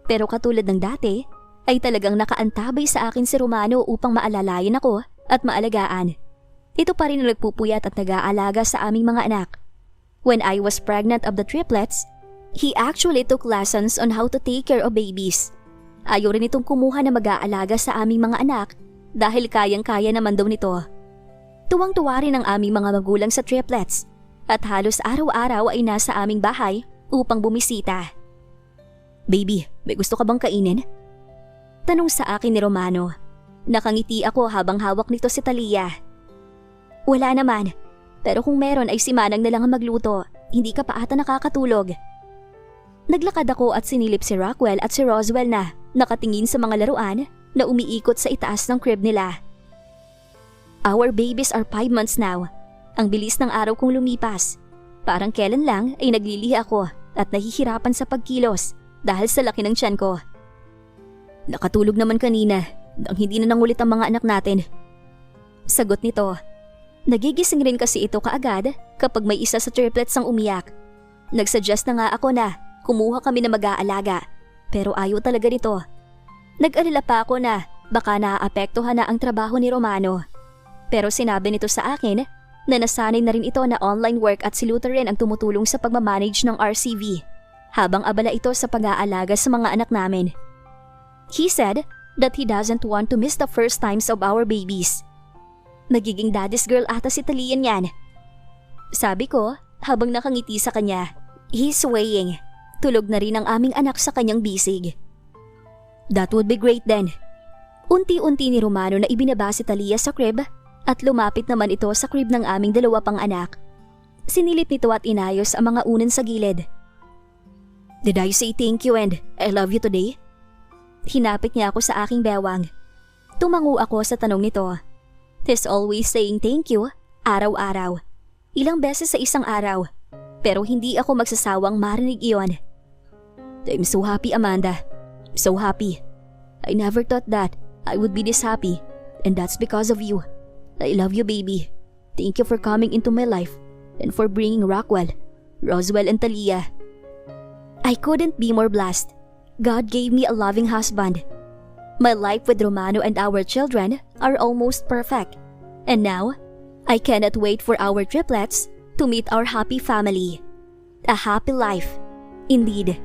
Pero katulad ng dati, ay talagang nakaantabay sa akin si Romano upang maalalayan ako at maalagaan. Ito pa rin ang nagpupuyat at nag-aalaga sa aming mga anak. When I was pregnant of the triplets, he actually took lessons on how to take care of babies. Ayaw rin itong kumuha na mag-aalaga sa aming mga anak dahil kayang-kaya naman daw nito. Tuwang-tuwa rin ang aming mga magulang sa triplets at halos araw-araw ay nasa aming bahay upang bumisita. "Baby, may gusto ka bang kainin?" Tanong sa akin ni Romano. Nakangiti ako habang hawak nito si Talia. "Wala naman, pero kung meron ay si Manang na lang ang magluto. Hindi ka pa ata nakakatulog." Naglakad ako at sinilip si Rockwell at si Roswell na nakatingin sa mga laruan na umiikot sa itaas ng crib nila. Our babies are 5 months now. Ang bilis ng araw kong lumipas. Parang kailan lang ay naglilihi ako at nahihirapan sa pagkilos dahil sa laki ng tiyan ko. "Nakatulog naman kanina nang hindi na nangulit ang mga anak natin." Sagot nito. Nagigising rin kasi ito kaagad kapag may isa sa triplets ang umiyak. Nagsuggest na nga ako na kumuha kami na mag-aalaga pero ayaw talaga nito. Nag-alala pa ako na baka naaapektuhan na ang trabaho ni Romano. Pero sinabi nito sa akin na nasanay na rin ito na online work at si Luther rin ang tumutulong sa pagmamanage ng RCV habang abala ito sa pag-aalaga sa mga anak namin. He said that he doesn't want to miss the first times of our babies. Nagiging daddy's girl ata si Talian yan. Sabi ko habang nakangiti sa kanya. He's swaying. Tulog na rin ang aming anak sa kanyang bisig. "That would be great then." Unti-unti ni Romano na ibinaba si Talia sa crib at lumapit naman ito sa crib ng aming dalawa pang anak. Sinilip nito at inayos ang mga unan sa gilid. "Did I say thank you and I love you today?" Hinapit niya ako sa aking bewang. Tumango ako sa tanong nito. He's always saying thank you, araw-araw. Ilang beses sa isang araw. Pero hindi ako magsasawang marinig iyon. "I'm so happy, Amanda. So happy. I never thought that I would be this happy, and that's because of you. I love you, baby. Thank you for coming into my life and for bringing Rockwell, Roswell, and Talia. I couldn't be more blessed. God gave me a loving husband. My life with Romano and our children are almost perfect. And now, I cannot wait for our triplets to meet our happy family. A happy life, indeed."